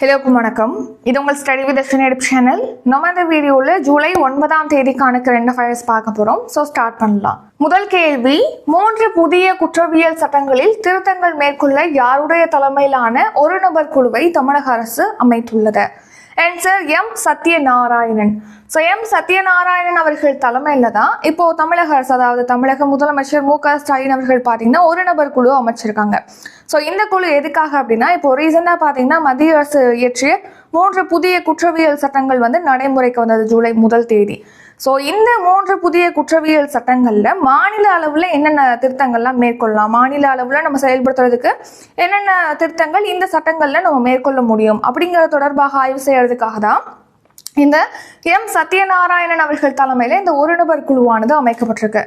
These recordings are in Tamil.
எல்லோருக்கும் வணக்கம். இது உங்கள் ஸ்டடி வித் எஃப் சேனல். நம்ம இந்த வீடியோவில் ஜூலை 9ஆம் தேதிக்கான கரண்ட் அஃபேர்ஸ் பார்க்க போகிறோம். ஸோ ஸ்டார்ட் பண்ணலாம். முதல் கேள்வி, 3 புதிய குற்றவியல் சட்டங்களில் திருத்தங்கள் மேற்கொள்ள யாருடைய தலைமையிலான ஒரு நபர் குழுவை தமிழக அரசு அமைத்துள்ளது? Answer M Satyanarayanan. So M Satyanarayanan அவர்கள் தலைமையில தான் இப்போ தமிழக அரசு, அதாவது தமிழக முதலமைச்சர் மு.க. ஸ்டாலின் அவர்கள் பார்த்தீங்கன்னா ஒரு நபர் குழு அமைச்சிருக்காங்க. ஸோ இந்த குழு எதுக்காக அப்படின்னா, இப்போ ரீசெண்டாக பார்த்தீங்கன்னா மத்திய அரசு இயற்றிய 3 புதிய குற்றவியல் சட்டங்கள் நடைமுறைக்கு வந்தது ஜூலை 1 தேதி. ஸோ இந்த 3 புதிய குற்றவியல் சட்டங்கள்ல மாநில அளவில் என்னென்ன திருத்தங்கள்லாம் மேற்கொள்ளலாம், மாநில அளவில் நம்ம செயல்படுத்துறதுக்கு என்னென்ன திருத்தங்கள் இந்த சட்டங்கள்ல நம்ம மேற்கொள்ள முடியும் அப்படிங்கிறது தொடர்பாக ஆய்வு செய்யறதுக்காக தான் இந்த எம் சத்யநாராயணன் அவர்கள் தலைமையில இந்த ஒரு நபர் குழுவானது அமைக்கப்பட்டிருக்கு.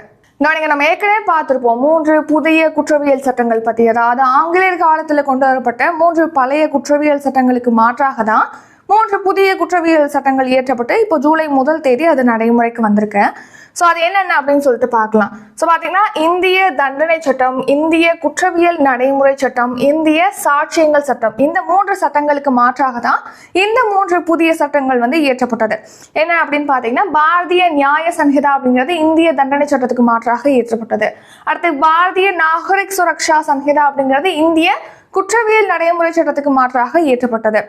நம்ம ஏற்கனவே பார்த்திருப்போம் 3 புதிய குற்றவியல் சட்டங்கள் பத்தி. அதாவது ஆங்கிலேயர் காலத்துல கொண்டு வரப்பட்ட 3 பழைய குற்றவியல் சட்டங்களுக்கு மாற்றாக தான் 3 புதிய குற்றவியல் சட்டங்கள் இயற்றப்பட்டு இப்போ ஜூலை 1 தேதி அது நடைமுறைக்கு வந்திருக்கு. ஸோ அது என்னென்ன அப்படின்னு சொல்லிட்டு பார்க்கலாம். ஸோ பார்த்தீங்கன்னா இந்திய தண்டனை சட்டம், இந்திய குற்றவியல் நடைமுறை சட்டம், இந்திய சாட்சியங்கள் சட்டம், இந்த 3 சட்டங்களுக்கு மாற்றாக தான் இந்த 3 புதிய சட்டங்கள் இயற்றப்பட்டது. என்ன அப்படின்னு பார்த்தீங்கன்னா, பாரதிய நியாய சன்ஹிதா அப்படிங்கிறது இந்திய தண்டனை சட்டத்துக்கு மாற்றாக இயற்றப்பட்டது. அடுத்து பாரதிய நாகரிக் சுரக்ஷா சன்ஹிதா அப்படிங்கிறது இந்திய குற்றவியல் நடைமுறை சட்டத்துக்கு மாற்றாக இயற்றப்பட்டது.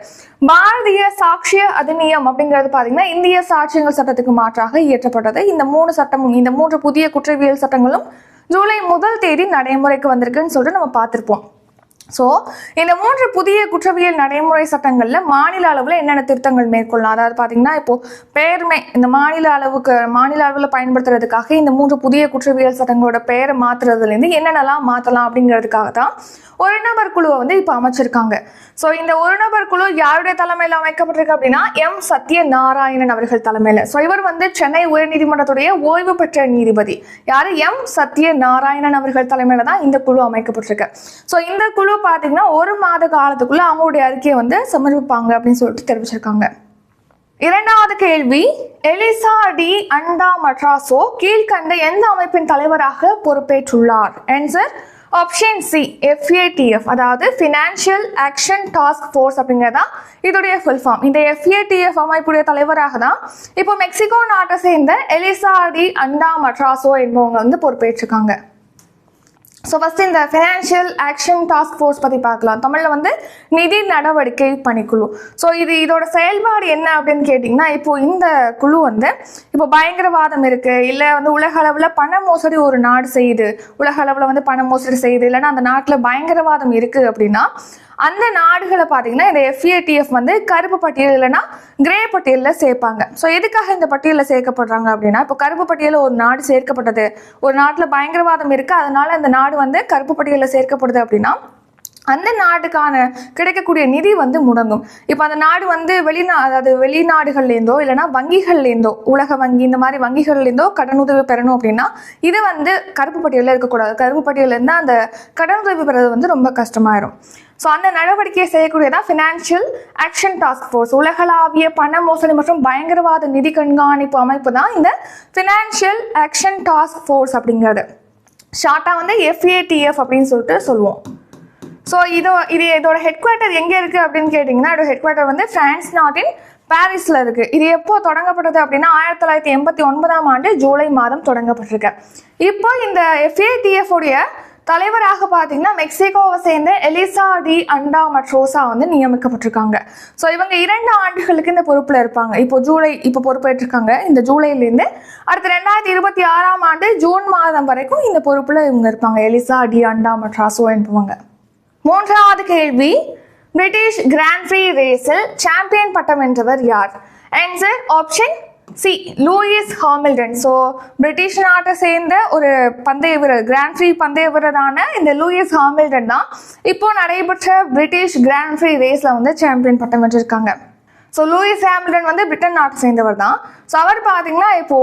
பாரதிய சாட்சிய அதிநியம் அப்படிங்கிறது பாத்தீங்கன்னா இந்திய சாட்சியங்கள் சட்டத்துக்கு மாற்றாக இயற்றப்பட்டது. இந்த 3 சட்டமும், இந்த 3 புதிய குற்றவியல் சட்டங்களும் ஜூலை 1 தேதி நடைமுறைக்கு வந்திருக்குன்னு சொல்லிட்டு நம்ம பார்த்திருப்போம். ஸோ இந்த 3 புதிய குற்றவியல் நடைமுறை சட்டங்கள்ல மாநில அளவில் என்னென்ன திருத்தங்கள் மேற்கொள்ளலாம், அதாவது பார்த்தீங்கன்னா இப்போ பெயர்மை இந்த மாநில அளவில் பயன்படுத்துறதுக்காக இந்த 3 புதிய குற்றவியல் சட்டங்களோட பெயரை மாத்துறதுலேருந்து என்னென்னலாம் மாற்றலாம் அப்படிங்கிறதுக்காக தான் ஒரு நபர் குழுவை இப்போ அமைச்சிருக்காங்க. ஸோ இந்த ஒரு நபர் குழு யாருடைய தலைமையில் அமைக்கப்பட்டிருக்கு அப்படின்னா எம் சத்யநாராயணன் அவர்கள் தலைமையில். ஸோ இவர் சென்னை உயர்நீதிமன்றத்துடைய ஓய்வு பெற்ற நீதிபதி. யாரு? எம் சத்யநாராயணன் அவர்கள் தலைமையில தான் இந்த குழு அமைக்கப்பட்டிருக்கு. ஸோ இந்த குழு பார்த்தீங்கன்னா 1 மாத காலத்துக்குள்ள அவங்களுடைய அறிக்கையை சமர்ப்பிப்பாங்க அப்படின்னு சொல்லிட்டு தெரிவிச்சிருக்காங்க. இரண்டாவது கேள்வி, எலிசா டி அண்டா மட்ராசோ கீழ்கண்ட எந்த அமைப்பின் தலைவராக பொறுப்பேற்றுள்ளார்? ஆன்சர் ஆப்ஷன் சி, FATF, அதாவது ஃபினான்ஷியல் ஆக்ஷன் டாஸ்க் ஃபோர்ஸ் அப்படிங்கிறதா இதோடைய ஃபுல் ஃபார்ம். இந்த FATF அமைப்புடைய தலைவராக தான் இப்போ மெக்சிகோ நாட்டை சேர்ந்த எலிசா டி அண்டா மட்ராசோ என்பவங்க பொறுப்பேற்றிருக்காங்க. ஸோ ஃபர்ஸ்ட் இந்த ஃபினான்ஷியல் ஆக்ஷன் டாஸ்க் ஃபோர்ஸ் பற்றி பார்க்கலாம். தமிழில் நிதி நடவடிக்கை பணிக்குழு. ஸோ இதோட செயல்பாடு என்ன அப்படின்னு கேட்டிங்கன்னா, இப்போ இந்த குழு இப்போ பயங்கரவாதம் இருக்குது, இல்லை உலக அளவில் பண மோசடி ஒரு நாடு செய்யுது, உலக அளவில் பண மோசடி செய்யுது, இல்லைன்னா அந்த நாட்டில் பயங்கரவாதம் இருக்குது அப்படின்னா அந்த நாடுகளை பார்த்தீங்கன்னா இந்த FATF கருப்பு பட்டியல் இல்லைன்னா கிரே பட்டியலில் சேர்ப்பாங்க. ஸோ எதுக்காக இந்த பட்டியலில் சேர்க்கப்படுறாங்க அப்படின்னா, இப்போ கருப்பு பட்டியலில் ஒரு நாடு சேர்க்கப்பட்டது, ஒரு நாட்டில் பயங்கரவாதம் இருக்குது, அதனால அந்த நாடு கருப்பு பட்டியலில் சேர்க்கப்படுது அப்படின்னா அந்த நாட்டுக்கான கிடைக்கக்கூடிய நிதி முடங்கும். இப்போ அந்த நாடு அதாவது வெளிநாடுகள்லேருந்தோ இல்லைன்னா வங்கிகள்லேருந்தோ, உலக வங்கி இந்த மாதிரி வங்கிகள்லேருந்தோ கடனுதவி பெறணும் அப்படின்னா இது கருப்பு பட்டியலில் இருக்கக்கூடாது. கருப்பு பட்டியலில் இருந்தால் அந்த கடனுதவி பெறது ரொம்ப கஷ்டமாயிரும். ஸோ அந்த நடவடிக்கையை செய்யக்கூடியதான் ஃபினான்ஷியல் ஆக்ஷன் டாஸ்க் ஃபோர்ஸ். உலகளாவிய பண மோசடி மற்றும் பயங்கரவாத நிதி கண்காணிப்பு அமைப்பு தான் இந்த ஃபினான்ஷியல் ஆக்ஷன் டாஸ்க் ஃபோர்ஸ் அப்படிங்கிறது. ஷார்ட்டாக FATF அப்படின்னு சொல்லிட்டு சொல்லுவோம். ஸோ இதோட ஹெட் குவார்ட்டர் எங்கே இருக்குது அப்படின்னு கேட்டிங்கன்னா, இதோட ஹெட் குவார்ட்டர் பிரான்ஸ் நாட்டின் பாரிஸில் இருக்குது. இது எப்போ தொடங்கப்பட்டது அப்படின்னா 1989ஆம் ஆண்டு ஜூலை மாதம் தொடங்கப்பட்டிருக்கு. இப்போ இந்த FATF உடைய தலைவராக பார்த்தீங்கன்னா மெக்சிகோவை சேர்ந்த எலிசா டி அண்டா மட்ரோசா நியமிக்கப்பட்டிருக்காங்க. ஸோ இவங்க 2 ஆண்டுகளுக்கு இந்த பொறுப்பில் இருப்பாங்க. இப்போ பொறுப்பேற்றிருக்காங்க. இந்த ஜூலைலேருந்து அடுத்த 2026ஆம் ஆண்டு ஜூன் மாதம் வரைக்கும் இந்த பொறுப்பில் இவங்க இருப்பாங்க, எலிசா டி அண்டா மட்ராசோ என்பவங்க. மூன்றாவது கேள்வி, பிரிட்டிஷ் கிராண்ட் பிரீ ரேஸில் சாம்பியன் பட்டம் வென்றவர் யார்? Answer option C, Lewis Hamilton. So British நாட்டை சேர்ந்த ஒரு பந்தய வீரர், கிராண்ட் பிரீ பந்தய வீரரான இந்த லூயிஸ் ஹாமில்டன் தான் இப்போ நடைபெற்ற பிரிட்டிஷ் கிராண்ட் பிரீ ரேஸில் சாம்பியன் பட்டம் வென்றிருக்காங்க. ஸோ லூயிஸ் ஹாமில்டன் பிரிட்டன் நாட்டை சேர்ந்தவர் தான். ஸோ அவர் பார்த்தீங்கன்னா இப்போ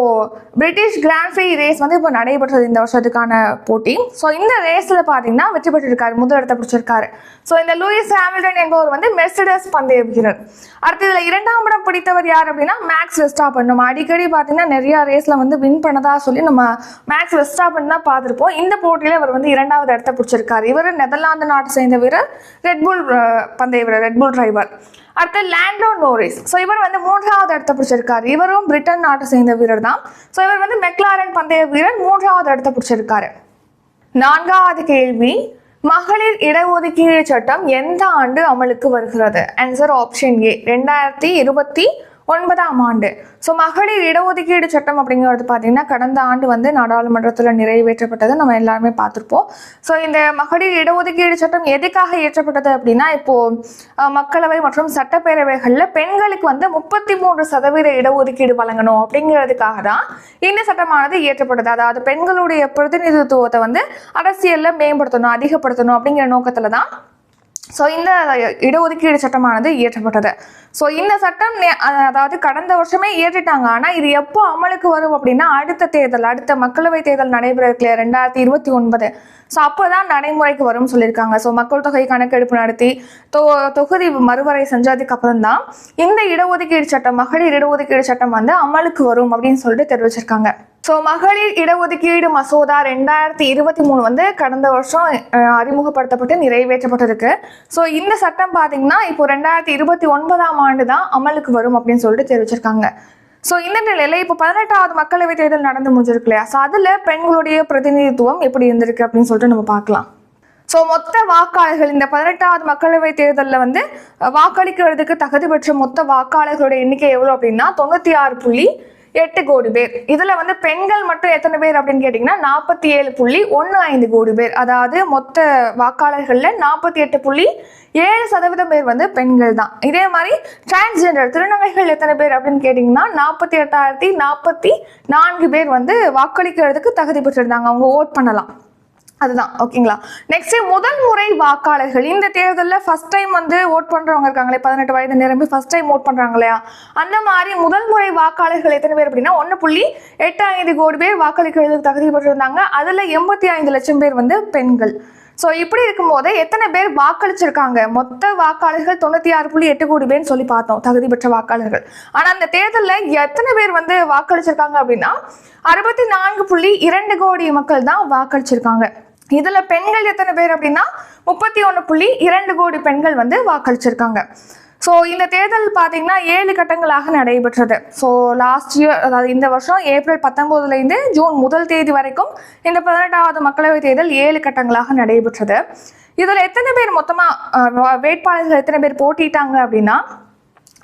பிரிட்டிஷ் கிராண்ட் ஃப்ரீ ரேஸ் வந்து இப்போ நடைபெற்றது இந்த வருஷத்துக்கான போட்டி. ஸோ இந்த ரேஸில் பார்த்தீங்கன்னா வெற்றி பெற்றிருக்காரு, முதல் இடத்தை பிடிச்சிருக்காரு. ஸோ இந்த லூயிஸ் ஹாமில்டன் என்பவர் வந்து மெர்சிடஸ் பந்தய வீரர். அடுத்து இதில் 2ஆம் இடம் பிடித்தவர் யார் அப்படின்னா மேக்ஸ் வெஸ்டாப்பன். நம்ம அடிக்கடி பார்த்தீங்கன்னா நிறைய ரேஸில் வந்து வின் பண்ணதா சொல்லி நம்ம மேக்ஸ் வெஸ்டாப்பன் தான் பார்த்துருப்போம். இந்த போட்டியில் இவர் வந்து 2வது இடத்தை பிடிச்சிருக்காரு. இவர் நெதர்லாந்து நாட்டை சேர்ந்த வீரர், ரெட்புல் பந்தய வீரர், ரெட்புல் டிரைவர். அடுத்து லாண்டோ நோரிஸ். ஸோ இவர் வந்து 3வது இடத்தை பிடிச்சிருக்காரு. இவரும் பிரிட்டன் நாட்டை சேர்ந்த வீரர் தான். ஸோ இவர் வந்து மெக்லாரன் பந்தய வீரர், 3வது இடத்தை பிடிச்சிருக்காரு. 4வது கேள்வி, மகளிர் இடஒதுக்கீடு சட்டம் எந்த ஆண்டு அமலுக்கு வருகிறது? ஆன்சர் ஆப்ஷன் ஏ 2029ஆம் ஆண்டு. ஸோ மகளிர் இடஒதுக்கீடு சட்டம் அப்படிங்கிறது பார்த்தீங்கன்னா கடந்த ஆண்டு வந்து நாடாளுமன்றத்தில் நிறைவேற்றப்பட்டது, நம்ம எல்லாருமே பார்த்துருப்போம். ஸோ இந்த மகளிர் இடஒதுக்கீடு சட்டம் எதுக்காக இயற்றப்பட்டது அப்படின்னா, இப்போ மக்களவை மற்றும் சட்டப்பேரவைகளில் பெண்களுக்கு வந்து 33% இடஒதுக்கீடு வழங்கணும் அப்படிங்கிறதுக்காக தான் இந்த சட்டமானது இயற்றப்பட்டது. அதாவது பெண்களுடைய பிரதிநிதித்துவத்தை வந்து அரசியலில் மேம்படுத்தணும், அதிகப்படுத்தணும் அப்படிங்கிற நோக்கத்தில் தான் ஸோ இந்த இடஒதுக்கீடு சட்டமானது இயற்றப்பட்டது. ஸோ இந்த சட்டம் அதாவது கடந்த வருஷமே இயற்றிட்டாங்க. ஆனால் இது எப்போ அமலுக்கு வரும் அப்படின்னா அடுத்த தேர்தல், அடுத்த மக்களவை தேர்தல் நடைபெறதுல 2029. ஸோ அப்போ தான் நடைமுறைக்கு வரும்னு சொல்லியிருக்காங்க. ஸோ மக்கள் தொகை கணக்கெடுப்பு நடத்தி தொகுதி மறுவரை செஞ்சதுக்கு அப்புறம் தான் இந்த இடஒதுக்கீடு சட்டம், மகளிர் இடஒதுக்கீடு சட்டம் வந்து அமலுக்கு வரும் அப்படின்னு சொல்லிட்டு தெரிவிச்சிருக்காங்க. ஸோ மகளிர் இடஒதுக்கீடு மசோதா 2023 வந்து கடந்த வருஷம் அறிமுகப்படுத்தப்பட்டு நிறைவேற்றப்பட்டிருக்கு. ஸோ இந்த சட்டம் பார்த்தீங்கன்னா இப்போ 2029ஆம் ஆண்டு தான் அமலுக்கு வரும் அப்படின்னு சொல்லிட்டு தெரிவிச்சிருக்காங்க. ஸோ இந்த நிலையில இப்போ 18வது மக்களவை தேர்தல் நடந்து முடிஞ்சிருக்கு இல்லையா? ஸோ அதில் பெண்களுடைய பிரதிநிதித்துவம் எப்படி இருந்திருக்கு அப்படின்னு சொல்லிட்டு நம்ம பார்க்கலாம். ஸோ மொத்த வாக்காளர்கள் இந்த 18வது மக்களவை தேர்தலில் வந்து வாக்களிக்கிறதுக்கு தகுதி பெற்ற மொத்த வாக்காளர்களுடைய எண்ணிக்கை எவ்வளோ அப்படின்னா 96.8 கோடி பேர். இதில் வந்து பெண்கள் மட்டும் எத்தனை பேர் அப்படின்னு கேட்டிங்கன்னா 47.15 கோடி பேர். அதாவது மொத்த வாக்காளர்களில் 48.7% பேர் வந்து பெண்கள் தான். இதே மாதிரி டிரான்ஸ்ஜெண்டர் திருநங்கைகள் எத்தனை பேர் அப்படின்னு கேட்டிங்கன்னா 48,044 பேர் வந்து வாக்களிக்கிறதுக்கு தகுதி பெற்றிருந்தாங்க, அவங்க ஓட் பண்ணலாம். அதுதான் ஓகேங்களா. நெக்ஸ்ட் முதல் முறை வாக்காளர்கள் இந்த தேர்தலில் ஃபர்ஸ்ட் டைம் வந்து ஓட் பண்றவங்க இருக்காங்களே, 18 வயது நிரம்பி ஃபர்ஸ்ட் டைம் ஓட் பண்றாங்க இல்லையா, அந்த மாதிரி முதல் முறை வாக்காளர்கள் எத்தனை பேர் அப்படின்னா 1.85 கோடி பேர் வாக்களிக்கிறதுக்கு தகுதி பெற்றிருந்தாங்க. அதுல 85 லட்சம் பேர் வந்து பெண்கள். ஸோ இப்படி இருக்கும்போது எத்தனை பேர் வாக்களிச்சிருக்காங்க? மொத்த வாக்காளர்கள் 96.8 கோடி பேர்னு சொல்லி பார்த்தோம் தகுதி பெற்ற வாக்காளர்கள். ஆனால் அந்த தேர்தலில் எத்தனை பேர் வந்து வாக்களிச்சிருக்காங்க அப்படின்னா 64.2 கோடி மக்கள் தான் வாக்களிச்சிருக்காங்க. இதுல பெண்கள் எத்தனை பேர் அப்படின்னா 31.2 கோடி பெண்கள் வந்து வாக்களிச்சிருக்காங்க. ஸோ இந்த தேர்தல் பார்த்தீங்கன்னா 7 கட்டங்களாக நடைபெற்றது. ஸோ லாஸ்ட் இயர், அதாவது இந்த வருஷம் ஏப்ரல் 19 ஜூன் 1 வரைக்கும் இந்த 18வது மக்களவை தேர்தல் 7 கட்டங்களாக நடைபெற்றது. இதில் எத்தனை பேர் மொத்தமாக வேட்பாளர்கள் எத்தனை பேர் போட்டிட்டாங்க அப்படின்னா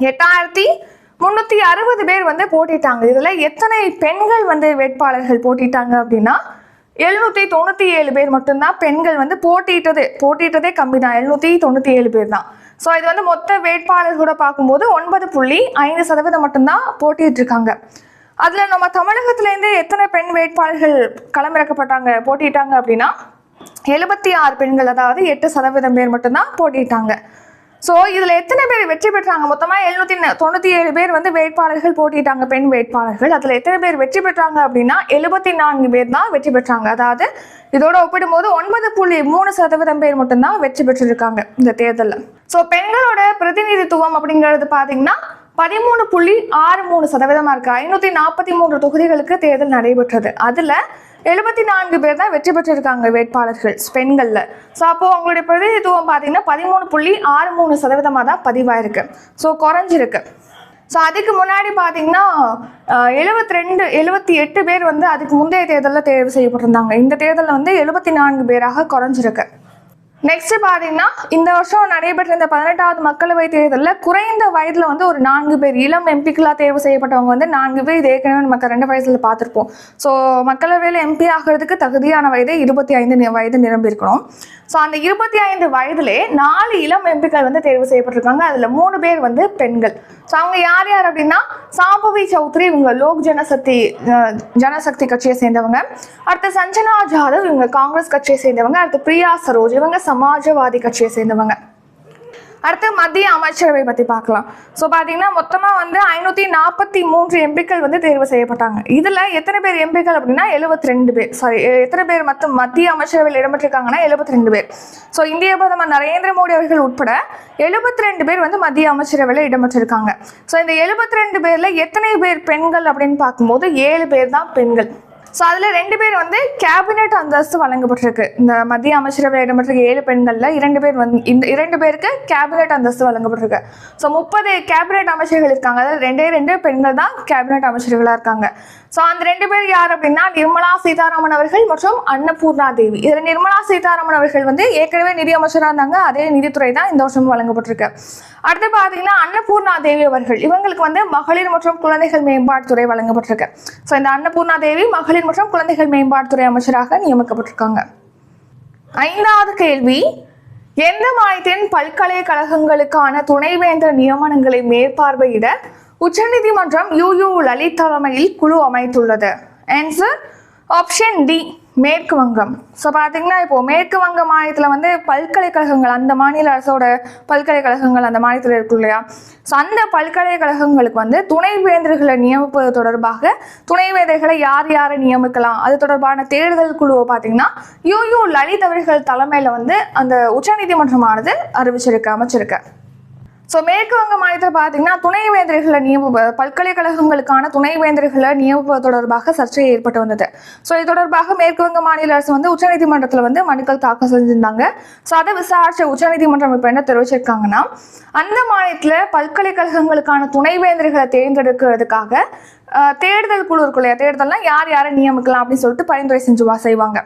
8360 பேர் வந்து போட்டிட்டாங்க. இதில் எத்தனை பெண்கள் வந்து வேட்பாளர்கள் போட்டிட்டாங்க அப்படின்னா 797 பேர் மட்டும்தான் பெண்கள் வந்து போட்டிட்டதே கம்மி தான், 797 பேர் தான். ஸோ இது வந்து மொத்த வேட்பாளர்களோட பார்க்கும்போது 9.5% மட்டும்தான் போட்டிட்டு இருக்காங்க. அதில் நம்ம தமிழகத்திலேருந்து எத்தனை பெண் வேட்பாளர்கள் போட்டிட்டாங்க அப்படின்னா 76 பெண்கள், அதாவது 8% பேர் மட்டும்தான் போட்டிட்டாங்க. ஸோ இதில் எத்தனை பேர் வெற்றி பெற்றாங்க? மொத்தமாக 797 பேர் வந்து வேட்பாளர்கள் போட்டிட்டாங்க, பெண் வேட்பாளர்கள். அதில் எத்தனை பேர் வெற்றி பெற்றாங்க அப்படின்னா 74 பேர் தான் வெற்றி பெற்றாங்க. அதாவது இதோட ஒப்பிடும்போது 9.3% பேர் மட்டும்தான் வெற்றி பெற்றிருக்காங்க இந்த தேர்தலில். ஸோ பெண்களோட பிரதிநிதித்துவம் அப்படிங்கிறது பார்த்தீங்கன்னா 13.63% இருக்கு. 543 தொகுதிகளுக்கு தேர்தல் நடைபெற்றது. அதில் 74 பேர் தான் வெற்றி பெற்றிருக்காங்க வேட்பாளர்கள் பெண்கள்ல. ஸோ அப்போ அவங்களுடைய பிரதிநிதித்துவம் பார்த்தீங்கன்னா 13.63% தான் பதிவாயிருக்கு. ஸோ குறைஞ்சிருக்கு. ஸோ அதுக்கு முன்னாடி பார்த்தீங்கன்னா 78 பேர் வந்து அதுக்கு முந்தைய தேர்தலில் தேர்வு செய்யப்பட்டிருந்தாங்க. இந்த தேர்தலில் வந்து 74 பேராக குறைஞ்சிருக்கு. நெக்ஸ்ட் பார்த்தீங்கன்னா இந்த வருஷம் நடைபெற்ற இந்த 18வது மக்களவை தேர்தலில் குறைந்த வயதில் வந்து ஒரு 4 பேர் இளம் எம்பிக்களாக தேர்வு செய்யப்பட்டவங்க வந்து 4 பேர். இது ஏற்கனவே நம்ம 2 வயசுல பார்த்துருப்போம். ஸோ மக்களவையில் எம்பி ஆகிறதுக்கு தகுதியான வயது 25 வயது நிரம்பி இருக்கணும். ஸோ அந்த 25 வயதிலே 4 இளம் எம்பிக்கள் வந்து தேர்வு செய்யப்பட்டிருக்காங்க. அதில் 3 பேர் வந்து பெண்கள். ஸோ அவங்க யார் யார் அப்படின்னா சாம்பவி சௌத்ரி, இவங்க லோக் ஜனசக்தி கட்சியை சேர்ந்தவங்க. அடுத்து சஞ்சனா ஜாதவ், இவங்க காங்கிரஸ் கட்சியை சேர்ந்தவங்க. அடுத்து பிரியா சரோஜ், இவங்க சமாஜ்வாதி கட்சியை சேர்ந்தவங்க. அடுத்து மத்திய அமைச்சரவை பற்றி பார்க்கலாம். ஸோ பார்த்தீங்கன்னா மொத்தமாக வந்து 543 எம்பிக்கள் வந்து தேர்வு செய்யப்பட்டாங்க. இதில் எத்தனை பேர் எம்பிக்கள் அப்படின்னா 72 பேர். சாரி, எத்தனை பேர் மத்திய அமைச்சரவையில் இடம்பெற்றிருக்காங்கன்னா 72 பேர். ஸோ இந்திய பிரதமர் நரேந்திர மோடி அவர்கள் உட்பட 72 பேர் வந்து மத்திய அமைச்சரவையில் இடம்பெற்றிருக்காங்க. ஸோ இந்த 72 பேரில் எத்தனை பேர் பெண்கள் அப்படின்னு பார்க்கும்போது 7 பேர் தான் பெண்கள். ஸோ அதில் 2 பேர் வந்து கேபினெட் அந்தஸ்து வழங்கப்பட்டிருக்கு. இந்த மத்திய அமைச்சரவையில் இடம்பெற்றிருக்க 7 பெண்களில் 2 பேர் வந்து இந்த 2 பேருக்கு கேபினெட் அந்தஸ்து வழங்கப்பட்டிருக்கு. ஸோ 30 கேபினெட் அமைச்சர்கள் இருக்காங்க. அதாவது 2 பெண்கள் தான் கேபினெட் அமைச்சர்களாக இருக்காங்க. ஸோ அந்த 2 பேர் யார் அப்படின்னா நிர்மலா சீதாராமன் அவர்கள் மற்றும் அன்னபூர்ணா தேவி. இதில் நிர்மலா சீதாராமன் அவர்கள் வந்து ஏற்கனவே நிதி அமைச்சராக இருந்தாங்க. அதே நிதித்துறை தான் இந்த வருஷம் வழங்கப்பட்டிருக்கு. அடுத்து பார்த்தீங்கன்னா அன்னபூர்ணா தேவி அவர்கள், இவங்களுக்கு வந்து மகளிர் மற்றும் குழந்தைகள் மேம்பாட்டுத்துறை வழங்கப்பட்டிருக்கு. ஸோ இந்த அன்னபூர்ணா தேவி மகளிர் மற்றும் குழந்தைகள் மேம்பாட்டுத்துறை அமைச்சராக நியமிக்கப்பட்டிருக்காங்க. 5வது கேள்வி, எந்த மாநிலத்தின் பல்கலைக்கழகங்களுக்கான துணைவேந்தர் நியமனங்களை மேற்பார்வையிட உச்சநீதிமன்றம் யூ லலித் தலைமையில் குழு அமைத்துள்ளது? ஆன்சர் ஆப்ஷன் டி, மேற்கு வங்கம். ஸோ பார்த்தீங்கன்னா இப்போது மேற்கு வங்க மாநிலத்தில் வந்து பல்கலைக்கழகங்கள், அந்த மாநில அரசோட பல்கலைக்கழகங்கள் அந்த மாநிலத்தில் இருக்கும் இல்லையா? ஸோ அந்த பல்கலைக்கழகங்களுக்கு வந்து துணைவேந்தர்களை நியமிப்பது தொடர்பாக துணைவேந்தர்களை யாரை நியமிக்கலாம் அது தொடர்பான தேர்தல் குழுவை பார்த்தீங்கன்னா யூ லலித் அவர்கள் தலைமையில் வந்து அந்த உச்சநீதிமன்றமானது அமைச்சிருக்கு. ஸோ மேற்கு வங்க மாநிலத்தில் பார்த்தீங்கன்னா துணைவேந்தர்களை பல்கலைக்கழகங்களுக்கான துணைவேந்தர்களை நியமிப்பது தொடர்பாக சர்ச்சை ஏற்பட்டு வந்தது. ஸோ இது தொடர்பாக மேற்கு வங்க மாநில அரசு வந்து உச்சநீதிமன்றத்தில் வந்து மனுக்கள் தாக்கல் செஞ்சிருந்தாங்க. ஸோ அதை விசாரிச்ச உச்சநீதிமன்றம் இப்போ என்ன தெரிவிச்சிருக்காங்கன்னா, அந்த மாநிலத்தில் பல்கலைக்கழகங்களுக்கான துணைவேந்தர்களை தேர்ந்தெடுக்கிறதுக்காக தேர்தல் குழு இருக்கு இல்லையா, தேர்தல்னா யாரை நியமிக்கலாம் அப்படின்னு சொல்லிட்டு பரிந்துரை செய்வாங்க.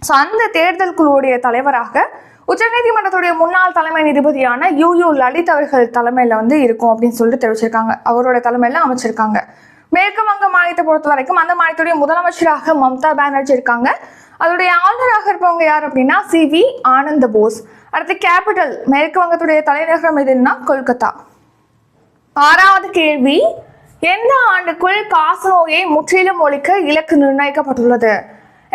ஸோ அந்த தேர்தல் குழுவுடைய தலைவராக உச்சநீதிமன்றத்துடைய முன்னாள் தலைமை நீதிபதியான யூ லலித் அவர்கள் தலைமையில் வந்து இருக்கும் அப்படின்னு சொல்லிட்டு தெரிவிச்சிருக்காங்க. அவரோட தலைமையில் அமைச்சிருக்காங்க. மேற்கு வங்க மாநிலத்தை பொறுத்த வரைக்கும் அந்த மாநிலத்துடைய முதலமைச்சராக மம்தா பானர்ஜி இருக்காங்க. அதோடைய ஆளுநராக இருப்பவங்க யார் அப்படின்னா CV ஆனந்த போஸ். அடுத்து கேபிட்டல், மேற்கு வங்கத்துடைய தலைநகரம் எதுன்னா கொல்கத்தா. 6வது கேள்வி, எந்த ஆண்டுக்குள் காசநோயை முற்றிலும் ஒழிக்க இலக்கு நிர்ணயிக்கப்பட்டுள்ளது?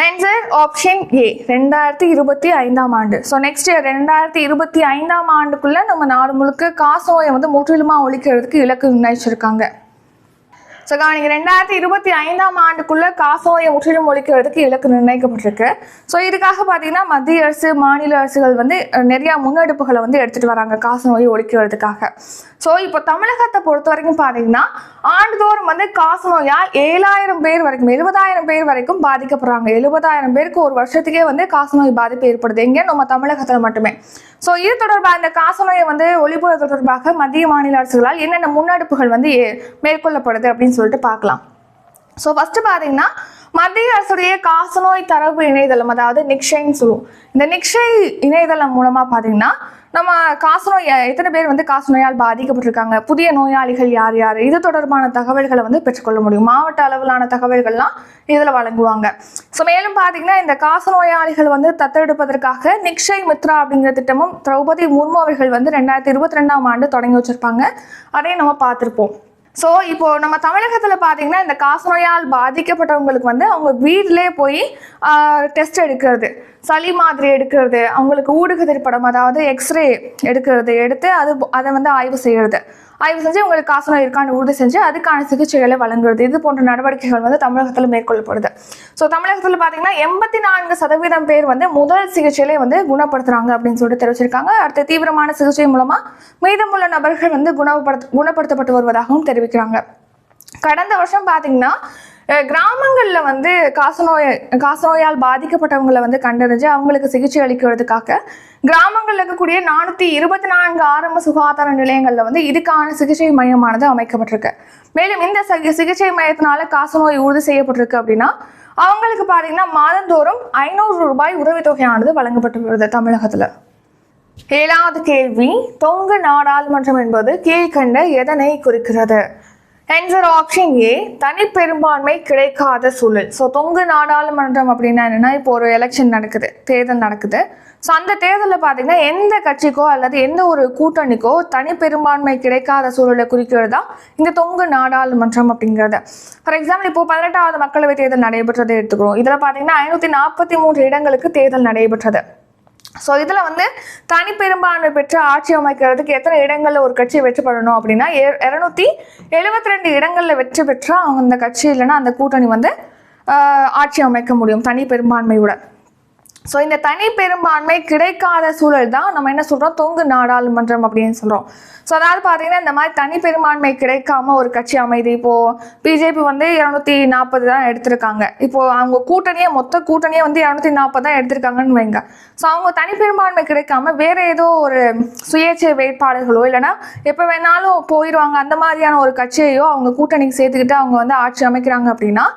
ஆன்சர் ஆப்ஷன் ஏ, 2025ஆம் ஆண்டு. ஸோ நெக்ஸ்ட் இயர் 2025ஆம் ஆண்டுக்குள்ள நம்ம நாடு முழுக்க காசநோயை வந்து முற்றிலுமாக ஒழிக்கிறதுக்கு இலக்கு நிர்ணயிச்சிருக்காங்க. ஸோ கவனிங்க, 2025ஆம் ஆண்டுக்குள்ள காசநோயை முற்றிலும் ஒழிக்கிறதுக்கு இலக்கு நிர்ணயிக்கப்பட்டிருக்கு. ஸோ இதுக்காக பார்த்தீங்கன்னா மத்திய அரசு மாநில அரசுகள் வந்து நிறையா முன்னெடுப்புகளை வந்து எடுத்துகிட்டு வராங்க காசநோயை ஒழிக்கிறதுக்காக. ஸோ இப்போ தமிழகத்தை பொறுத்த வரைக்கும் பார்த்தீங்கன்னா ஆண்டுதோறும் வந்து காசநோயால் 7,000 பேர் வரைக்கும் 70,000 பேர் வரைக்கும் பாதிக்கப்படுறாங்க. 70,000 பேருக்கு ஒரு வருஷத்துக்கே வந்து காசநோய் பாதிப்பு ஏற்படுது. எங்கே? நம்ம தமிழகத்தில் மட்டுமே. ஸோ இது தொடர்பாக இந்த காசநோயை வந்து ஒழிப்பது தொடர்பாக மத்திய மாநில அரசுகளால் என்னென்ன முன்னெடுப்புகள் வந்து மேற்கொள்ளப்படுது அப்படின்னு சொல்லிட்டு பார்க்கலாம். ஸோ ஃபர்ஸ்ட் பார்த்தீங்கன்னா மத்திய அரசுடைய காசநோய் தரவு இணையதளம், அதாவது நிக்ஷைன்னு சொல்லுவோம். இந்த நிக்ஷை இணையதளம் மூலமாக பார்த்தீங்கன்னா நம்ம காசநோய் எத்தனை பேர் வந்து காசநோயால் பாதிக்கப்பட்டிருக்காங்க, புதிய நோயாளிகள் யார் இது தொடர்பான தகவல்களை வந்து பெற்றுக்கொள்ள முடியும். மாவட்ட அளவிலான தகவல்கள்லாம் இதில் வழங்குவாங்க. ஸோ மேலும் பார்த்தீங்கன்னா இந்த காசநோயாளிகள் வந்து தத்தெடுப்பதற்காக நிக்ஷய் மித்ரா அப்படிங்கிற திட்டமும் திரௌபதி முர்மு அவர்கள் வந்து 2022ஆம் ஆண்டு தொடங்கி வச்சிருப்பாங்க. அதையும் நம்ம பார்த்துருப்போம். ஸோ இப்போ நம்ம தமிழகத்தில் பார்த்தீங்கன்னா இந்த காசநோயால் பாதிக்கப்பட்டவங்களுக்கு வந்து அவங்க வீட்டிலே போய் டெஸ்ட் எடுக்கிறது, சளி மாதிரி எடுக்கிறது, அவங்களுக்கு ஊடுகதிர் படம் அதாவது எக்ஸ்ரே எடுத்து அதை வந்து ஆய்வு செஞ்சு உங்களுக்கு காசநோய் இருக்கான்னு உறுதி செஞ்சு அதுக்கான சிகிச்சைகளை வழங்குறது, இது போன்ற நடவடிக்கைகள் வந்து தமிழகத்தில் மேற்கொள்ளப்படுது. ஸோ தமிழகத்தில் பார்த்தீங்கன்னா 84% பேர் வந்து முதல் சிகிச்சையிலே வந்து குணப்படுத்துறாங்க அப்படின்னு சொல்லிட்டு தெரிவிச்சிருக்காங்க. அடுத்த தீவிரமான சிகிச்சை மூலமா மீதமுள்ள நபர்கள் வந்து குணப்படுத்தப்பட்டு வருவதாகவும் தெரிவிக்கிறாங்க. கடந்த வருஷம் பார்த்தீங்கன்னா கிராமங்களில் வந்து காசநோயால் பாதிக்கப்பட்டவங்களை வந்து கண்டறிஞ்சு அவங்களுக்கு சிகிச்சை அளிக்கிறதுக்காக கிராமங்களில் இருக்கக்கூடிய 424 ஆரம்ப சுகாதார நிலையங்களில் வந்து இதுக்கான சிகிச்சை மையமானது அமைக்கப்பட்டிருக்கு. மேலும் இந்த சிகிச்சை மையத்தினால காசநோய் உறுதி செய்யப்பட்டிருக்கு அப்படின்னா அவங்களுக்கு பார்த்தீங்கன்னா மாதந்தோறும் 500 ரூபாய் உதவித்தொகையானது வழங்கப்பட்டு வருது தமிழகத்தில். 7வது கேள்வி, தொங்கு நாடாளுமன்றம் என்பது கீழ்கண்ட எதனை குறிக்கிறது? ஆன்சர் ஆப்ஷன் ஏ, தனிப்பெரும்பான்மை கிடைக்காத சூழல். ஸோ தொங்கு நாடாளுமன்றம் அப்படின்னா என்னன்னா, இப்போ ஒரு தேர்தல் நடக்குது. ஸோ அந்த தேர்தலில் பார்த்தீங்கன்னா எந்த கட்சிக்கோ அல்லது எந்த ஒரு கூட்டணிக்கோ தனிப்பெரும்பான்மை கிடைக்காத சூழலை குறிக்கிறதா இந்த தொங்கு நாடாளுமன்றம் அப்படிங்கிறது. ஃபார் எக்ஸாம்பிள் இப்போ 18வது மக்களவை தேர்தல் நடைபெற்றதை எடுத்துக்கிறோம். இதில் பார்த்தீங்கன்னா 543 இடங்களுக்கு தேர்தல் நடைபெற்றது. ஸோ இதில் வந்து தனி பெரும்பான்மை பெற்று ஆட்சி அமைக்கிறதுக்கு எத்தனை இடங்களில் ஒரு கட்சி வெற்றி பெறணும் அப்படின்னா 272 இடங்களில் வெற்றி பெற்றால் அவங்க அந்த கட்சி இல்லைன்னா அந்த கூட்டணி வந்து ஆட்சி அமைக்க முடியும் தனி பெரும்பான்மையோட. ஸோ இந்த தனி பெரும்பான்மை கிடைக்காத சூழல் தான் நம்ம என்ன சொல்கிறோம், தொங்கு நாடாளுமன்றம் அப்படின்னு சொல்கிறோம். ஸோ அதாவது பார்த்தீங்கன்னா இந்த மாதிரி தனி பெரும்பான்மை கிடைக்காம ஒரு கட்சி அமைது. இப்போது பிஜேபி வந்து 240 தான் எடுத்திருக்காங்க. இப்போது அவங்க மொத்த கூட்டணியே வந்து 240 தான் எடுத்திருக்காங்கன்னு வைங்க. ஸோ அவங்க தனி பெரும்பான்மை கிடைக்காம வேற ஏதோ ஒரு சுயேட்சை வேட்பாளர்களோ இல்லைன்னா எப்போ வேணாலும் போயிடுவாங்க அந்த மாதிரியான ஒரு கட்சியையோ அவங்க கூட்டணிக்கு சேர்த்துக்கிட்டு அவங்க வந்து ஆட்சி அமைக்கிறாங்க அப்படின்னா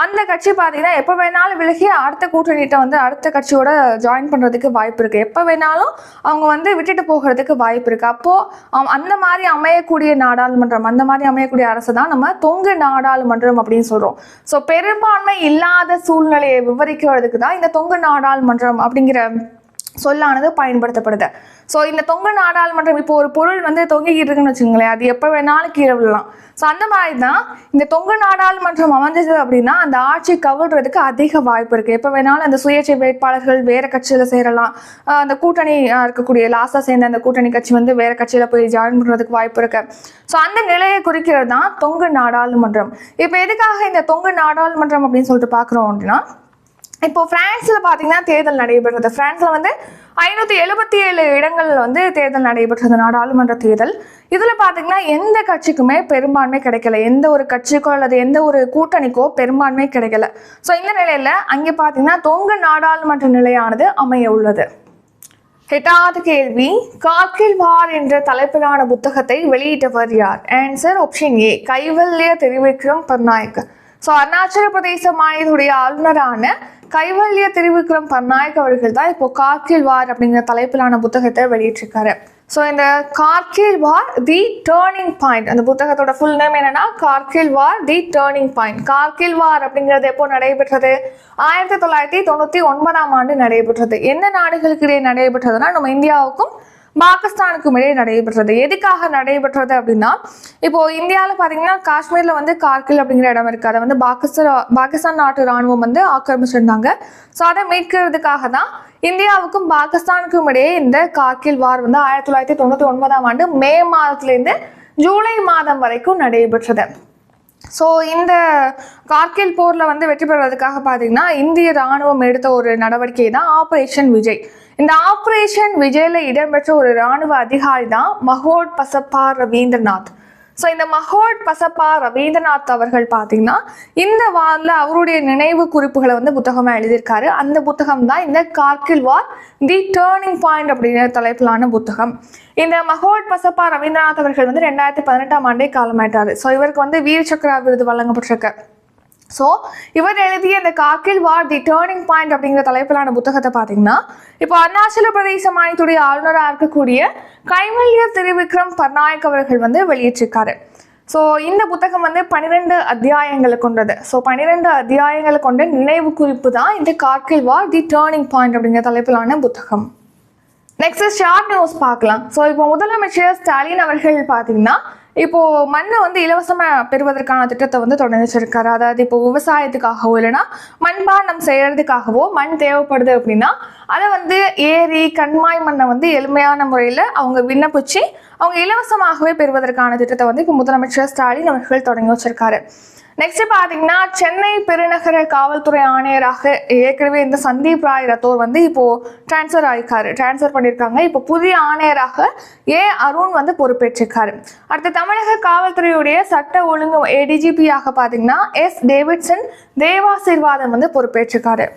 அந்த கட்சி பார்த்தீங்கன்னா எப்போ வேணாலும் விலகி அடுத்த கூட்டணிகிட்ட வந்து அடுத்த கட்சியோட ஜாயின் பண்ணுறதுக்கு வாய்ப்பு இருக்குது. எப்போ வேணாலும் அவங்க வந்து விட்டுட்டு போகிறதுக்கு வாய்ப்பு இருக்குது. அப்போது அந்த மாதிரி அமையக்கூடிய நாடாளுமன்றம், அந்த மாதிரி அமையக்கூடிய அரசு தான் நம்ம தொங்கு நாடாளுமன்றம் அப்படின்னு சொல்கிறோம். ஸோ பெரும்பான்மை இல்லாத சூழ்நிலையை விவரிக்கிறதுக்கு தான் இந்த தொங்கு நாடாளுமன்றம் அப்படிங்கிற சொல்லானது பயன்படுத்தப்படுது. ஸோ இந்த தொங்கு நாடாளுமன்றம் இப்போ ஒரு பொருள் வந்து தொங்கிக்கிட்டு இருக்குன்னு வச்சுங்களேன், அது எப்போ வேணாலும் கீழே விழலாம். ஸோ அந்த மாதிரி தான் இந்த தொங்கு நாடாளுமன்றம் அமைஞ்சது அப்படின்னா அந்த ஆட்சி கவிழ்றதுக்கு அதிக வாய்ப்பு இருக்குது. எப்போ வேணாலும் அந்த சுயேட்சை வேட்பாளர்கள் வேறு கட்சியில் சேரலாம். அந்த கூட்டணி இருக்கக்கூடிய லாஸ்டாக சேர்ந்த அந்த கூட்டணி கட்சி வந்து வேறு கட்சியில் போய் ஜாயின் பண்ணுறதுக்கு வாய்ப்பு இருக்கு. ஸோ அந்த நிலையை குறிக்கிறது தான் தொங்கு நாடாளுமன்றம். இப்போ எதுக்காக இந்த தொங்கு நாடாளுமன்றம் அப்படின்னு சொல்லிட்டு பார்க்குறோம் அப்படின்னா, இப்போ பிரான்ஸ்ல பாத்தீங்கன்னா தேர்தல் நடைபெறுது. பிரான்ஸ்ல வந்து 577 இடங்கள்ல வந்து தேர்தல் நடைபெற்றது, நாடாளுமன்ற தேர்தல். இதுல பாத்தீங்கன்னா எந்த கட்சிக்குமே பெரும்பான்மை கிடைக்கல, எந்த ஒரு கட்சிக்கோ அல்லது எந்த ஒரு கூட்டணிக்கோ பெரும்பான்மை கிடைக்கல. ஸோ இந்த நிலையில அங்கே பாத்தீங்கன்னா தொங்கு நாடாளுமன்ற நிலையானது அமைய உள்ளது. 8வது கேள்வி, கார்கில் வார் என்ற தலைப்பிலான புத்தகத்தை வெளியிட்டவர் யார்? Answer option A, Kaivalya Trivikram Patnaik. So Arunachal Pradesh மாநிலத்துடைய ஆளுநரான கைவல்ய திரிவிக்ரம் பட்நாயக் அவர்கள் தான் இப்போ கார்கில் வார் அப்படிங்கிற தலைப்பிலான புத்தகத்தை வெளியிட்டிருக்காரு. ஸோ இந்த கார்கில் வார் தி டேர்னிங் பாயிண்ட், அந்த புத்தகத்தோட ஃபுல் நேம் என்னன்னா கார்கில் வார் தி டேர்னிங் பாயிண்ட். கார்கில் வார் அப்படிங்கிறது எப்போ நடைபெற்றது? 1999ஆம் ஆண்டு நடைபெற்றது. எந்த நாடுகளுக்கு இடையே நடைபெற்றதுன்னா நம்ம இந்தியாவுக்கும் பாகிஸ்தானுக்கும் இடையே நடைபெற்றது. எதுக்காக நடைபெற்றது அப்படின்னா, இப்போ இந்தியாவில் பார்த்தீங்கன்னா காஷ்மீரில் வந்து கார்கில் அப்படிங்கிற இடம் இருக்குது. அதை வந்து பாகிஸ்தான் நாட்டு ராணுவம் வந்து ஆக்கிரமிச்சிருந்தாங்க. ஸோ அதை மீட்கிறதுக்காக தான் இந்தியாவுக்கும் பாகிஸ்தானுக்கும் இடையே இந்த கார்கில் வார் வந்து 1999ஆம் ஆண்டு மே மாதத்துலேருந்து ஜூலை மாதம் வரைக்கும் நடைபெற்றது. ஸோ இந்த கார்கில் போரில் வந்து வெற்றி பெறுவதற்காக பார்த்தீங்கன்னா இந்திய ராணுவம் எடுத்த ஒரு நடவடிக்கை தான் ஆப்ரேஷன் விஜய். இந்த ஆப்ரேஷன் விஜய்ல இடம்பெற்ற ஒரு ராணுவ அதிகாரி தான் மஹோட் பசப்பா ரவீந்திரநாத். ஸோ இந்த மஹோட் பசப்பா ரவீந்திரநாத் அவர்கள் பார்த்தீங்கன்னா இந்த வாரில் அவருடைய நினைவு குறிப்புகளை வந்து புத்தகமாக எழுதியிருக்காரு. அந்த புத்தகம் தான் இந்த கார்கில் வார் தி டேர்னிங் பாயிண்ட் அப்படிங்கிற தலைப்பிலான புத்தகம். இந்த மஹோட் பசப்பா ரவீந்திரநாத் அவர்கள் வந்து 2018ஆம் ஆண்டே காலமாயிட்டாரு. ஸோ இவருக்கு வந்து வீர சக்ரா விருது வழங்கப்பட்டிருக்கு. ஸோ இவர் எழுதிய இந்த கார்கில் வார் தி டேர்னிங் பாயிண்ட் அப்படிங்கிற தலைப்பிலான புத்தகத்தை பார்த்தீங்கன்னா இப்போ அருணாச்சல பிரதேச மாநிலத்துடைய ஆளுநராக இருக்கக்கூடிய கைவல்ய திரிவிக்ரம் பட்நாயக் அவர்கள் வந்து வெளியிட்டிருக்காரு. ஸோ இந்த புத்தகம் வந்து 12 அத்தியாயங்களை கொண்டது. ஸோ 12 அத்தியாயங்களை கொண்ட நினைவு குறிப்பு தான் இந்த கார்கில் வார் தி டேர்னிங் பாயிண்ட் அப்படிங்கிற தலைப்பிலான புத்தகம். நெக்ஸ்ட் ஷார்ட் நியூஸ் பார்க்கலாம். ஸோ இப்போ முதலமைச்சர் ஸ்டாலின் அவர்கள் பார்த்தீங்கன்னா இப்போ மண்ணை வந்து இலவசமாக பெறுவதற்கான திட்டத்தை வந்து தொடர்ந்து வச்சிருக்காரு. அதாவது இப்போ விவசாயத்துக்காகவோ இல்லைன்னா மண்பாண்டம் செய்யறதுக்காகவோ மண் தேவைப்படுது அப்படின்னா அதை வந்து ஏரி கண்மாய் மண்ணை வந்து எளிமையான முறையில் அவங்க விண்ணப்பிச்சு அவங்க இலவசமாகவே பெறுவதற்கான திட்டத்தை வந்து இப்போ முதலமைச்சர் ஸ்டாலின் அவர்கள் தொடங்கி வச்சிருக்காரு. நெக்ஸ்ட் பார்த்தீங்கன்னா சென்னை பெருநகர காவல்துறை ஆணையராக ஏற்கனவே இந்த சந்தீப் ராய் ரத்தோர் வந்து இப்போ டிரான்ஸ்ஃபர் பண்ணியிருக்காங்க. இப்போ புதிய ஆணையராக அருண் வந்து பொறுப்பேற்றிருக்காரு. அடுத்து தமிழக காவல்துறையுடைய சட்ட ஒழுங்கு ADGP-யாக பார்த்தீங்கன்னா டேவிட்சன் தேவாசீர்வாதம் வந்து பொறுப்பேற்றிருக்காரு.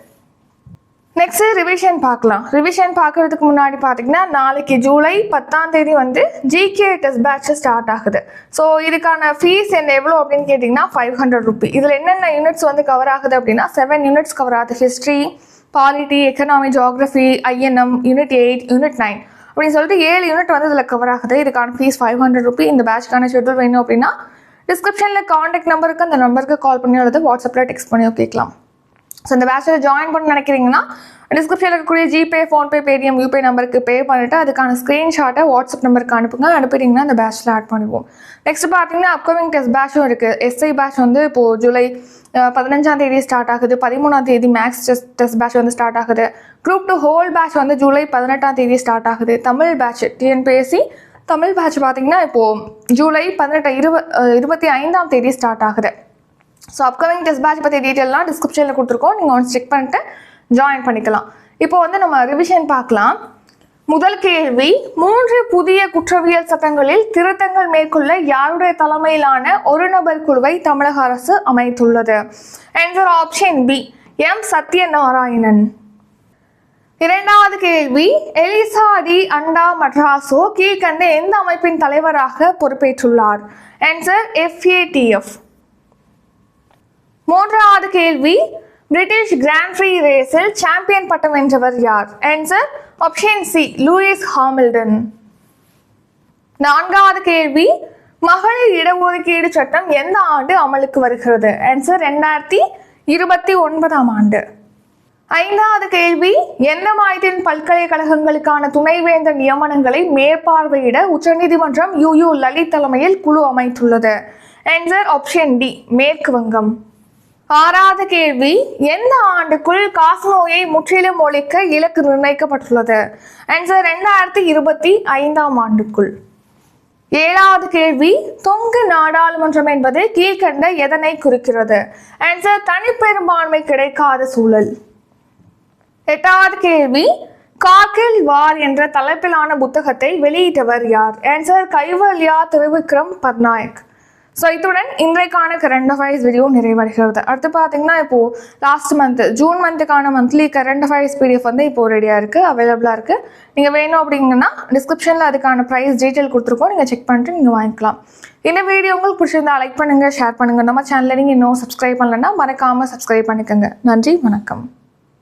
நெக்ஸ்ட் ரிவிஷன் பார்க்கலாம். ரிவிஷன் பார்க்கறதுக்கு முன்னாடி பார்த்தீங்கன்னா நாளைக்கு ஜூலை 10ஆம் தேதி வந்து GK டெஸ்ட் பேட்ச் ஸ்டார்ட் ஆகுது. ஸோ இதுக்கான ஃபீஸ் எவ்வளோ அப்படின்னு கேட்டிங்கன்னா 500 ரூபி. இதில் என்னென்ன யூனிட்ஸ் வந்து கவர் ஆகுது அப்படின்னா 7 யூனிட்ஸ் கவர் ஆகுது. History, polity, economy, geography, INM, unit 8, unit 9 அப்படின்னு சொல்லிட்டு 7 யூனிட் வந்து இதில் கவர் ஆகுது. இதுக்கான ஃபீஸ் 500 ரூபி. இந்த பேட்ச்க்கான ஷெட்யூல் வேணும் அப்படின்னா டிஸ்கிரிப்ஷனில் காண்டாக்ட் நம்பருக்கு அந்த நம்பருக்கு கால் பண்ணி அல்லது வாட்ஸ்அப்பில் டெக்ஸ்ட் பண்ணி கேட்கலாம். ஸோ இந்த பேட்சில் ஜாயின் பண்ண நினைக்கிறீங்கன்னா டிஸ்கிரிப்ஷனில் இருக்கக்கூடிய ஜிபே, ஃபோன்பே, பேடிஎம், யூபே நம்பருக்கு பே பண்ணிவிட்டு அதுக்கான ஸ்க்ரீன்ஷாட்டை வாட்ஸ்அப் நம்பருக்கு அனுப்பிட்டிங்கன்னா அந்த பேட்சில் ஆட் பண்ணுவோம். நெக்ஸ்ட் பார்த்தீங்கன்னா அப்கமிங் டெஸ்ட் பேட்சும் இருக்குது. எஸ்ஐ பேட்ச் வந்து இப்போது ஜூலை 15ஆம் தேதி ஸ்டார்ட் ஆகுது. 13ஆம் தேதி மேக்ஸ் டெஸ்ட் பேட்ச் வந்து ஸ்டார்ட் ஆகுது. குரூப் 2 ஹோல் பேட்ச் வந்து ஜூலை 18ஆம் தேதி ஸ்டார்ட் ஆகுது. Tamil batch TNPSC Tamil batch பார்த்தீங்கன்னா இப்போது ஜூலை 25ஆம் தேதி ஸ்டார்ட் ஆகுது. ஸோ அப்கமிங் டெஸ்ட் பேட்ச் பற்றி டீட்டெயிலாம் டிஸ்கிரிப்ஷனில் கொடுத்துருக்கோம். நீங்கள் ஒன்ஸ் செக் பண்ணிட்டு ஜாயின் பண்ணிக்கலாம். இப்போ வந்து நம்ம ரிவிஷன் பார்க்கலாம். முதல் கேள்வி, 3 புதிய குற்றவியல் சட்டங்களில் திருத்தங்கள் மேற்கொள்ள யாருடைய தலைமையிலான ஒரு நபர் குழுவை தமிழக அரசு அமைத்துள்ளது? Answer option B, M Satyanarayanan. இரண்டாவது கேள்வி, எலிசா டி அண்டா மட்ராசோ கீழ்கண்ட எந்த அமைப்பின் தலைவராக பொறுப்பேற்றுள்ளார்? Answer FATF. மூன்றாவது கேள்வி, பிரிட்டிஷ் கிராண்ட் பிரீ ரேஸில் சாம்பியன் பட்டம் வென்றவர் யார்? Answer option C, Lewis Hamilton. நான்காவது கேள்வி, மகளிர் இடஒதுக்கீடு சட்டம் எந்த ஆண்டு அமலுக்கு வருகிறது? ஆன்சர் 2029ஆம் ஆண்டு. ஐந்தாவது கேள்வி, எந்த மாநிலத்தின் பல்கலைக்கழகங்களுக்கான துணைவேந்தர் நியமனங்களை மேற்பார்வையிட உச்சநீதிமன்றம் UU லலித் தலைமையில் குழு அமைத்துள்ளது? ஆன்சர் ஆப்ஷன் டி, மேற்கு வங்கம். ஆறாவது கேள்வி, எந்த ஆண்டுக்குள் காசநோயை முற்றிலும் ஒழிக்க இலக்கு நிர்ணயிக்கப்பட்டுள்ளது? ஆன்சர் 2025ஆம் ஆண்டுக்குள். ஏழாவது கேள்வி, தொங்கு நாடாளுமன்றம் என்பது கீழ்கண்ட எதனை குறிக்கிறது? ஆன்சர் தனிப்பெரும்பான்மை கிடைக்காத சூழல். எட்டாவது கேள்வி, கார்கில் வார் என்ற தலைப்பிலான புத்தகத்தை வெளியிட்டவர் யார்? ஆன்சர் கைவல்யா திரிவிக்ரம் பட்நாயக். ஸோ இத்துடன் இன்றைக்கான கரண்ட் அஃபேர்ஸ் வீடியோ நிறைவடைகிறது. அடுத்து பார்த்தீங்கன்னா இப்போது லாஸ்ட் மந்த் ஜூன் மந்த்துக்கான மந்த்லி கரண்ட் அஃபேர்ஸ் PDF வந்து இப்போது ரெடியாக இருக்குது, அவைலபிளாக இருக்குது. நீங்கள் வேணும் அப்படிங்கன்னா டிஸ்கிரிப்ஷனில் அதுக்கான ப்ரைஸ் டீட்டெயில் கொடுத்துருக்கோம், நீங்கள் செக் பண்ணிட்டு நீங்கள் வாங்கிக்கலாம். இந்த வீடியோ உங்களுக்கு பிடிச்சிருந்தா லைக் பண்ணுங்கள், ஷேர் பண்ணுங்கள். நம்ம சேனலில் நீங்கள் இன்னும் சப்ஸ்கிரைப் பண்ணலைன்னா மறக்காமல் சப்ஸ்கிரைப் பண்ணிக்கோங்க. நன்றி, வணக்கம்.